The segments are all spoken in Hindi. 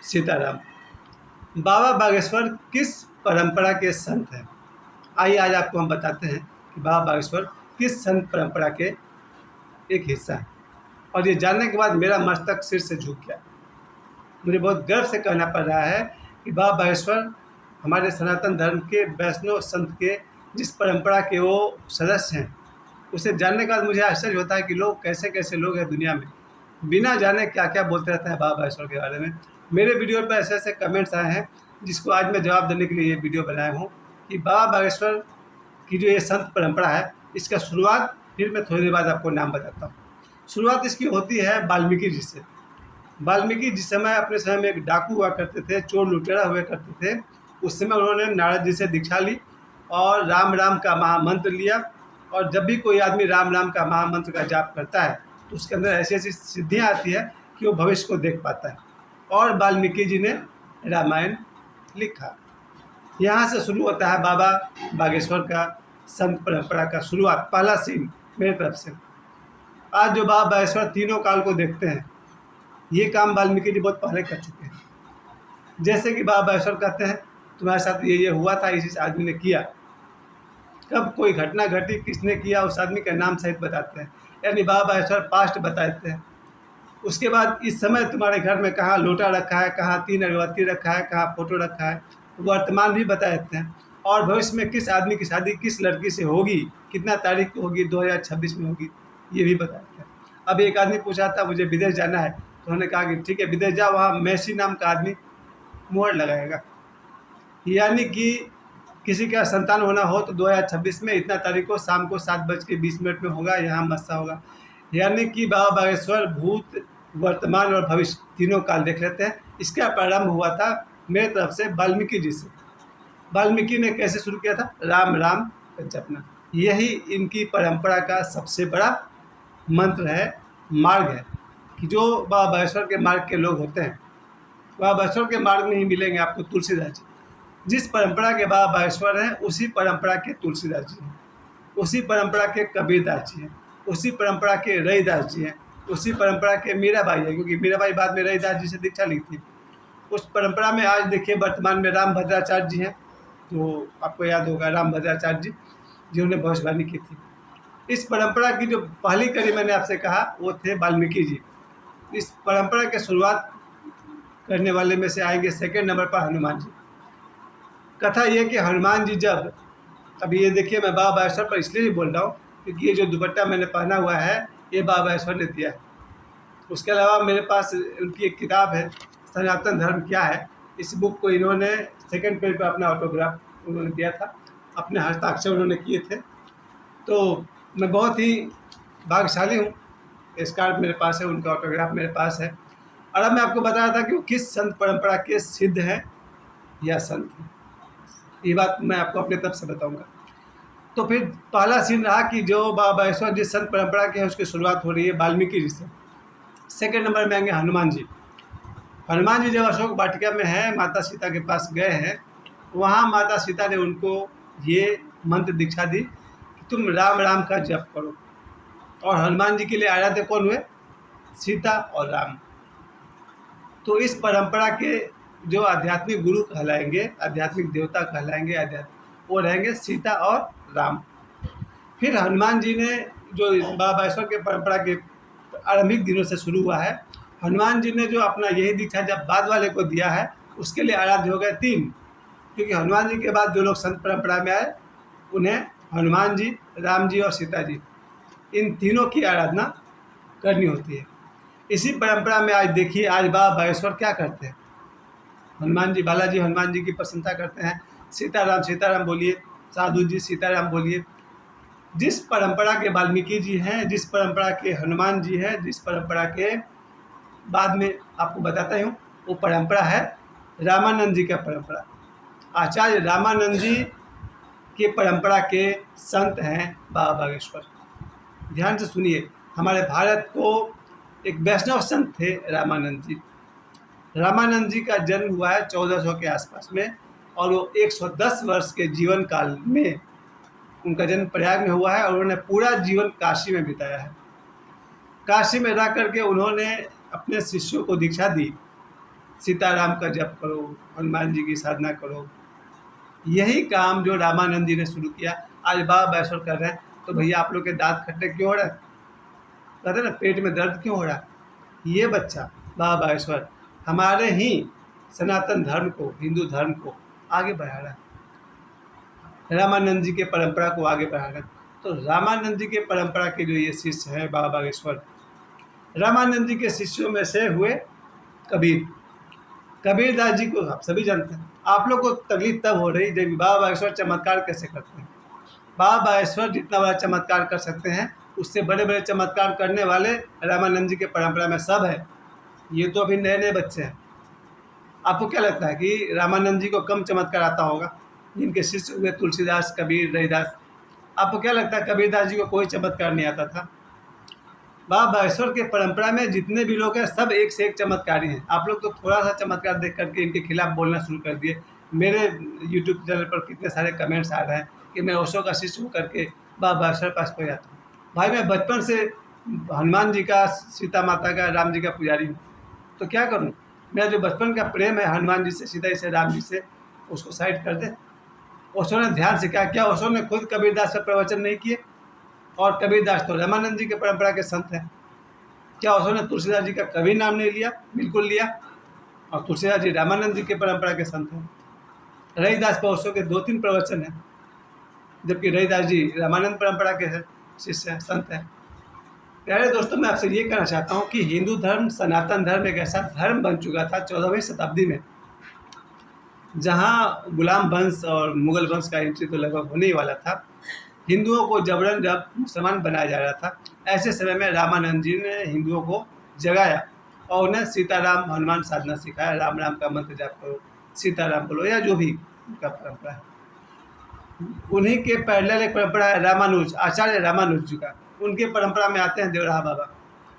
सीताराम। बाबा बागेश्वर किस परंपरा के संत हैं? आइए आज आपको हम बताते हैं कि बाबा बागेश्वर किस संत परंपरा के एक हिस्सा है। और ये जानने के बाद मेरा मस्तक सिर से झुक गया। मुझे बहुत गर्व से कहना पड़ रहा है कि बाबा बागेश्वर हमारे सनातन धर्म के वैष्णव संत के जिस परंपरा के वो सदस्य हैं, उसे जानने के बाद मुझे आश्चर्य होता है कि लोग कैसे कैसे लोग हैं दुनिया में, बिना जाने क्या क्या बोलते रहते हैं बाबा बागेश्वर के बारे में। मेरे वीडियो पर ऐसे ऐसे कमेंट्स आए हैं जिसको आज मैं जवाब देने के लिए ये वीडियो बनाया हूँ कि बाबा बागेश्वर की जो ये संत परंपरा है, इसका शुरुआत फिर मैं थोड़ी देर बाद आपको नाम बताता हूँ। शुरुआत इसकी होती है वाल्मीकि जी से। वाल्मीकि जिस समय अपने समय में एक डाकू हुआ करते थे, चोर लुटेरा हुआ करते थे, उस समय उन्होंने नारद जी से दीक्षा ली और राम राम का महामंत्र लिया। और जब भी कोई आदमी राम राम का महामंत्र का जाप करता है तो उसके अंदर ऐसी ऐसी सिद्धियाँ आती है कि वो भविष्य को देख पाता है। और वाल्मीकि जी ने रामायण लिखा। यहाँ से शुरू होता है बाबा बागेश्वर का संत परंपरा का शुरुआत, पहला सीन मेरी तरफ से। आज जो बाबा बागेश्वर तीनों काल को देखते हैं, ये काम वाल्मीकि जी बहुत पहले कर चुके हैं। जैसे कि बाबा बागेश्वर कहते हैं तुम्हारे साथ ये हुआ था, इस आदमी ने किया। कब कोई घटना घटी, किसने किया, उस आदमी का नाम सहित बताते हैं। यानी बाबा बागेश्वर पास्ट बताते हैं। उसके बाद इस समय तुम्हारे घर में कहाँ लोटा रखा है, कहाँ 3 अगरबत्ती रखा है, कहाँ फोटो रखा है, वर्तमान भी बता देते हैं। और भविष्य में किस आदमी की शादी किस लड़की से होगी, कितना तारीख को होगी, 2026 में होगी, ये भी बता देते हैं। अब एक आदमी पूछा था मुझे विदेश जाना है, तो उन्होंने कहा कि ठीक है विदेश जाओ, वहाँ मैसी नाम का आदमी मुहर लगाएगा। यानी कि किसी का संतान होना हो तो 2026 में इतना तारीख को शाम को 7:20 में होगा, यहाँ मस्सा होगा। यानी कि बाबा बागेश्वर भूत, वर्तमान और भविष्य तीनों काल देख लेते हैं। इसका प्रारंभ हुआ था मेरे तरफ से वाल्मीकि जी से। वाल्मीकि ने कैसे शुरू किया था? राम राम का जपना। यही इनकी परंपरा का सबसे बड़ा मंत्र है, मार्ग है कि जो बाबा बागेश्वर के मार्ग के लोग होते हैं, बाबा बागेश्वर के मार्ग में ही मिलेंगे आपको तुलसीदास जी। जिस परंपरा के बाबा बागेश्वर हैं, उसी परंपरा के तुलसीदास जी हैं, उसी परंपरा के कबीरदास जी हैं, उसी परंपरा के रईदास जी हैं, उसी परंपरा के मीराबाई है, क्योंकि मीराबाई बाद में रईदास जी से दीक्षा ली थी। उस परंपरा में आज देखिए वर्तमान में राम भद्राचार्य जी हैं, तो आपको याद होगा राम भद्राचार्य जी जिन्होंने भविष्यवाणी की थी। इस परंपरा की जो पहली कड़ी मैंने आपसे कहा वो थे वाल्मीकि जी। इस परंपरा की शुरुआत करने वाले में से आएंगे सेकंड नंबर पर हनुमान जी। कथा ये कि हनुमान जी जब, अभी ये देखिए मैं बाबा बागेश्वर पर इसलिए भी बोल रहा हूँ क्योंकि ये जो दुपट्टा मैंने पहना हुआ है ये बाबा बागेश्वर ने दिया है। उसके अलावा मेरे पास उनकी एक किताब है, सनातन धर्म क्या है। इस बुक को इन्होंने सेकंड पेज पर अपना ऑटोग्राफ उन्होंने दिया था, अपने हस्ताक्षर उन्होंने किए थे। तो मैं बहुत ही भाग्यशाली हूँ, स्कार्फ मेरे पास है, उनका ऑटोग्राफ मेरे पास है। और अब मैं आपको बता रहा था कि वो किस संत परंपरा के सिद्ध हैं या संत हैं, ये बात मैं आपको अपने तरफ से बताऊंगा। तो फिर पहला सीन रहा कि जो बाबा बागेश्वर जिस संत परंपरा के हैं उसकी शुरुआत हो रही है वाल्मीकि जी से। सेकंड नंबर में आएंगे हनुमान जी। हनुमान जी जब अशोक वाटिका में हैं, माता सीता के पास गए हैं, वहाँ माता सीता ने उनको ये मंत्र दीक्षा दी कि तुम राम राम का जप करो। और हनुमान जी के लिए आराध्य कौन हुए? सीता और राम। तो इस परंपरा के जो आध्यात्मिक गुरु कहलाएंगे, आध्यात्मिक देवता कहलाएंगे, वो रहेंगे सीता और राम। फिर हनुमान जी ने, जो बाबा बागेश्वर के परंपरा के आरंभिक दिनों से शुरू हुआ है, हनुमान जी ने जो अपना यही दीक्षा जब बाद वाले को दिया है, उसके लिए आराध्य हो गए 3। क्योंकि हनुमान जी के बाद जो लोग संत परंपरा में आए उन्हें हनुमान जी, राम जी और सीता जी, इन तीनों की आराधना करनी होती है। इसी परंपरा में आज देखिए, आज बाबा बागेश्वर क्या करते हैं? हनुमान जी, बालाजी हनुमान जी की प्रशंसा करते हैं, सीताराम बोलिए, साधु जी सीताराम बोलिए। जिस परंपरा के वाल्मीकि जी हैं, जिस परंपरा के हनुमान जी हैं, जिस परंपरा के बाद में आपको बताता हूँ, वो परंपरा है रामानंद जी का परंपरा। आचार्य रामानंद जी के परंपरा के संत हैं बाबा बागेश्वर। ध्यान से सुनिए, हमारे भारत को एक वैष्णव संत थे रामानंद जी। रामानंद जी का जन्म हुआ है 1400 के आसपास में, और वो 110 वर्ष के जीवन काल में उनका जन्म प्रयाग में हुआ है, और उन्होंने पूरा जीवन काशी में बिताया है। काशी में रह करके उन्होंने अपने शिष्यों को दीक्षा दी। सीताराम का जप करो, हनुमान जी की साधना करो। यही काम जो रामानंद जी ने शुरू किया आज बाबा बागेश्वर कर रहे हैं। तो भैया आप लोग के दांत खट्टे क्यों हो रहे हैं? कहते हैं ना पेट में दर्द क्यों हो रहा है? ये बच्चा बाबा बागेश्वर हमारे ही सनातन धर्म को, हिंदू धर्म को आगे बढ़ा रहा है, रामानंद जी के परंपरा को आगे बढ़ा रहा है। तो रामानंद जी के परंपरा के जो ये शिष्य हैं बाबा बागेश्वर, रामानंद जी के शिष्यों में से हुए कबीर। कबीरदास जी को आप सभी जानते हैं। आप लोग को तकलीफ तब हो रही जब बाबा बागेश्वर चमत्कार कैसे करते हैं। बाबा बागेश्वर जितना बड़ा चमत्कार कर सकते हैं उससे बड़े बड़े चमत्कार करने वाले रामानंद जी के परंपरा में सब है। ये तो अभी नए नए बच्चे हैं। आपको क्या लगता है कि रामानंद जी को कम चमत्कार आता होगा? जिनके शिष्य हुए तुलसीदास, कबीर, रविदास, आपको क्या लगता है कबीरदास जी को कोई चमत्कार नहीं आता था? बाबा बागेश्वर के परंपरा में जितने भी लोग हैं सब एक से एक चमत्कारी हैं। आप लोग तो थोड़ा सा चमत्कार देख करके इनके खिलाफ बोलना शुरू कर दिए। मेरे यूट्यूब चैनल पर कितने सारे कमेंट्स आ रहे हैं कि मैं ओशो का शिष्य होकर के बाबा बागेश्वर पास को जाता हूँ। भाई मैं बचपन से हनुमान जी का, सीता माता का, राम जी का पुजारी हूँ, तो क्या करूँ? मेरा जो बचपन का प्रेम है हनुमान जी से, सीता जी से, राम जी से, उसको साइड कर दे। ओशो ने ध्यान से क्या ओशो ने खुद कबीरदास पर प्रवचन नहीं किए? और कबीरदास तो रामानंद जी के परंपरा के संत हैं। क्या ओशो ने तुलसीदास जी का कभी नाम नहीं लिया? बिल्कुल लिया। और तुलसीदास जी रामानंद जी के परंपरा के संत हैं। रविदास पर ओशो के 2-3 प्रवचन हैं, जबकि रविदास जी रामानंद परंपरा के शिष्य हैं, संत हैं। प्यारे दोस्तों, मैं आपसे ये कहना चाहता हूँ कि हिंदू धर्म, सनातन धर्म एक ऐसा धर्म बन चुका था 14वीं शताब्दी में, जहाँ गुलाम वंश और मुगल वंश का एंट्री तो लगभग होने ही वाला था। हिंदुओं को जबरन जब मुसलमान बनाया जा रहा था, ऐसे समय में रामानंद जी ने हिंदुओं को जगाया और उन्हें सीताराम हनुमान साधना सिखाया। राम राम का मंत्र जाप करो, सीताराम बोलो, या जो भी उनका परंपरा है। उन्हीं के पैरेलल एक परंपरा है रामानुज, आचार्य रामानुज जी का। उनके परंपरा में आते हैं देवराहा बाबा।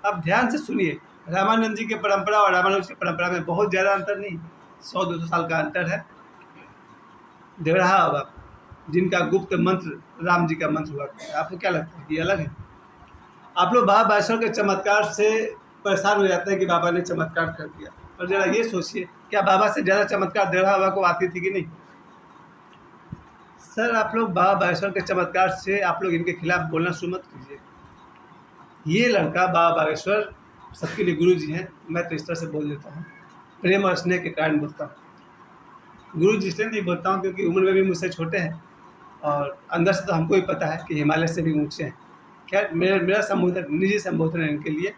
अब ध्यान से सुनिए, रामानंद जी की परंपरा और रामानुज की परंपरा में बहुत ज़्यादा अंतर नहीं, 100-200 साल का अंतर है। देवराहा बाबा जिनका गुप्त मंत्र राम जी का मंत्र हुआ, आपको क्या लगता है कि अलग है? आप लोग बाबा बागेश्वर के चमत्कार से परेशान हो जाते हैं कि बाबा ने चमत्कार कर दिया, और जरा ये सोचिए क्या बाबा से ज़्यादा चमत्कार देवराहा बाबा को आती थी कि नहीं? सर आप लोग बाबा बागेश्वर के चमत्कार से आप लोग इनके खिलाफ बोलना शुरू मत कीजिए। ये लड़का बाबा बागेश्वर सबके लिए गुरु जी हैं। मैं तो इस तरह से बोल देता हूँ, प्रेम और स्नेह के कारण बोलता हूँ। गुरु जी इसलिए नहीं बोलता हूँ क्योंकि उम्र में भी मुझसे छोटे हैं और अंदर से तो हमको भी पता है कि हिमालय से भी ऊँचे हैं। खैर मेरा संबोधन निजी संबोधन है इनके लिए।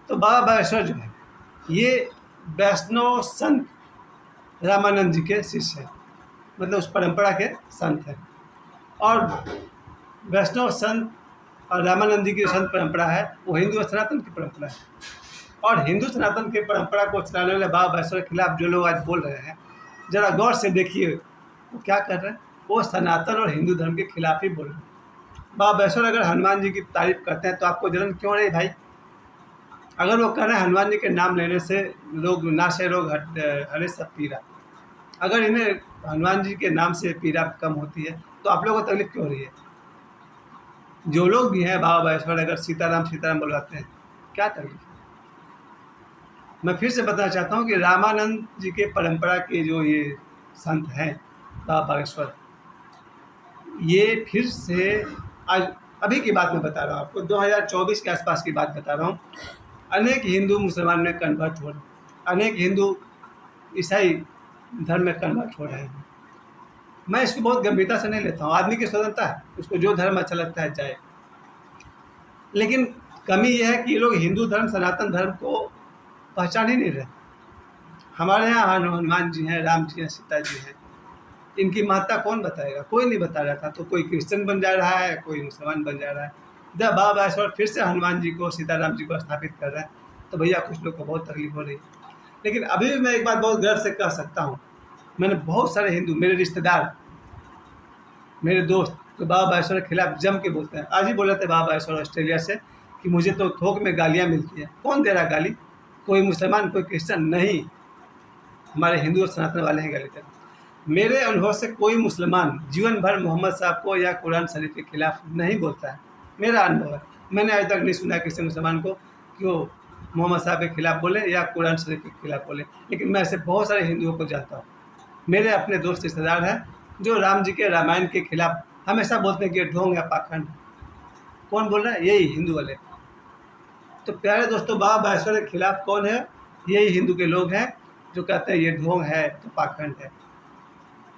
तो बाबा बागेश्वर जो है ये वैष्णव संत रामानंद जी के शिष्य हैं, मतलब उस परंपरा के संत हैं। और वैष्णव संत और रामानंद जी की संत परंपरा है वो हिंदू सनातन की परंपरा है। और हिंदू सनातन की परंपरा को चलाने वाले बाबा बागेश्वर के खिलाफ जो लोग आज बोल रहे हैं, ज़रा गौर से देखिए वो क्या कर रहे हैं। वो सनातन और हिंदू धर्म के खिलाफ ही बोल रहे हैं। बाबा बागेश्वर अगर हनुमान जी की तारीफ करते हैं तो आपको जलन क्यों रही भाई? अगर वो कह रहे हैं हनुमान जी के नाम लेने से लोग नाशे रोग हरे सब पीरा, अगर इन्हें हनुमान जी के नाम से पीड़ा कम होती है तो आप लोगों को तकलीफ क्यों हो रही है? जो लोग भी हैं बाबा बागेश्वर अगर सीताराम सीताराम बुलाते हैं, क्या तकलीफ है? मैं फिर से बताना चाहता हूँ कि रामानंद जी के परंपरा के जो ये संत हैं बाबा बागेश्वर, ये फिर से आज अभी की बात मैं बता रहा हूँ आपको, 2024 के आसपास की बात बता रहा हूँ। अनेक हिंदू मुसलमान में कन्वर्ट हो रहे हैं, अनेक हिंदू ईसाई धर्म में कन्वर्ट हो रहे हैं। मैं इसको बहुत गंभीरता से नहीं लेता हूँ, आदमी की स्वतंत्रता है, उसको जो धर्म अच्छा लगता है जाए। लेकिन कमी यह है कि ये लोग हिंदू धर्म, सनातन धर्म को पहचान ही नहीं रहे। हमारे यहाँ हनुमान जी हैं, राम जी हैं, सीता जी हैं, इनकी महत्ता कौन बताएगा? कोई नहीं बता रहा था। तो कोई क्रिश्चियन बन जा रहा है, कोई मुसलमान बन जा रहा है। जब बाबा बागेश्वर फिर से हनुमान जी को, सीताराम जी को स्थापित कर रहे हैं तो भैया कुछ लोग को बहुत तकलीफ हो रही है। लेकिन अभी भी मैं एक बात बहुत गर्व से कह सकता हूँ, मैंने बहुत सारे हिंदू, मेरे रिश्तेदार, मेरे दोस्त तो बाबा बागेश्वर के खिलाफ जम के बोलते हैं। आज ही बोल रहे थे बाबा बागेश्वर ऑस्ट्रेलिया से कि मुझे तो थोक में गालियाँ मिलती हैं। कौन दे रहा गाली? कोई मुसलमान, कोई क्रिश्चियन नहीं, हमारे हिंदू और सनातन वाले हैं गाली देते हैं। मेरे अनुभव से कोई मुसलमान जीवन भर मोहम्मद साहब को या कुरान शरीफ के खिलाफ नहीं बोलता है, मेरा अनुभव है। मैंने आज तक नहीं सुना किसी मुसलमान को कि वो मोहम्मद साहब के खिलाफ बोले या कुरान शरीफ के खिलाफ बोले, लेकिन मैं ऐसे बहुत सारे हिंदुओं को जानता हूँ, मेरे अपने दोस्त रिश्तेदार हैं जो राम जी के रामायण के खिलाफ हमेशा बोलते हैं कि ये ढोंग या पाखंड। कौन बोल रहा है? यही हिंदू वाले। तो प्यारे दोस्तों, बाबा बागेश्वर के खिलाफ कौन है? यही हिंदू के लोग हैं जो कहते हैं ये ढोंग है तो पाखंड है।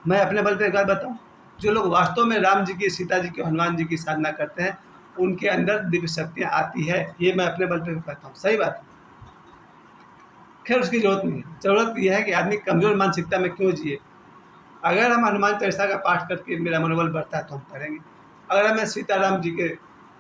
मैं अपने बल पे एक बात बताऊं, जो लोग वास्तव में राम जी की, सीता जी की, हनुमान जी की साधना करते हैं, उनके अंदर दिव्य शक्तियाँ आती है। ये मैं अपने बल पे कहता हूँ, सही बात है। खैर उसकी जरूरत नहीं है, जरूरत यह है कि आदमी कमज़ोर मानसिकता में क्यों जिए। अगर हम हनुमान चालीसा का पाठ करके मेरा मनोबल बढ़ता है तो हम करेंगे। अगर हमें सीताराम जी के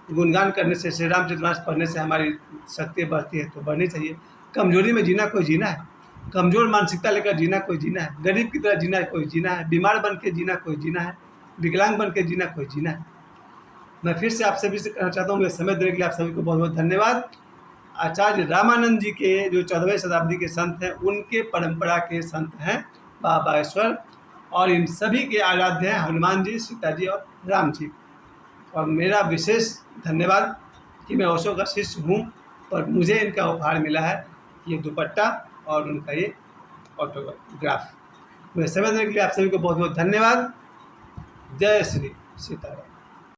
गुणगान करने से, श्री रामचरितमानस पढ़ने से हमारी शक्ति बढ़ती है तो बढ़नी चाहिए। कमजोरी में जीना कोई जीना है, कमज़ोर मानसिकता लेकर जीना कोई जीना है, गरीब की तरह जीना कोई जीना है, बीमार बन के जीना कोई जीना है, विकलांग बन के जीना कोई जीना है। मैं फिर से आप सभी से कहना चाहता हूँ, मेरे समय देने के लिए आप सभी को बहुत बहुत धन्यवाद। आचार्य रामानंद जी के जो 14वीं शताब्दी के संत हैं, उनके परंपरा के संत हैं बाबा बागेश्वर, और इन सभी के आराध्य हैं हनुमान जी, सीता जी और राम जी। और मेरा विशेष धन्यवाद कि मैं ओशो का शिष्य हूँ और मुझे इनका उपहार मिला है, ये दुपट्टा और उनका ये ऑटोग्राफ। मेरे समय देने के लिए आप सभी को बहुत बहुत धन्यवाद। जय श्री सीताराम।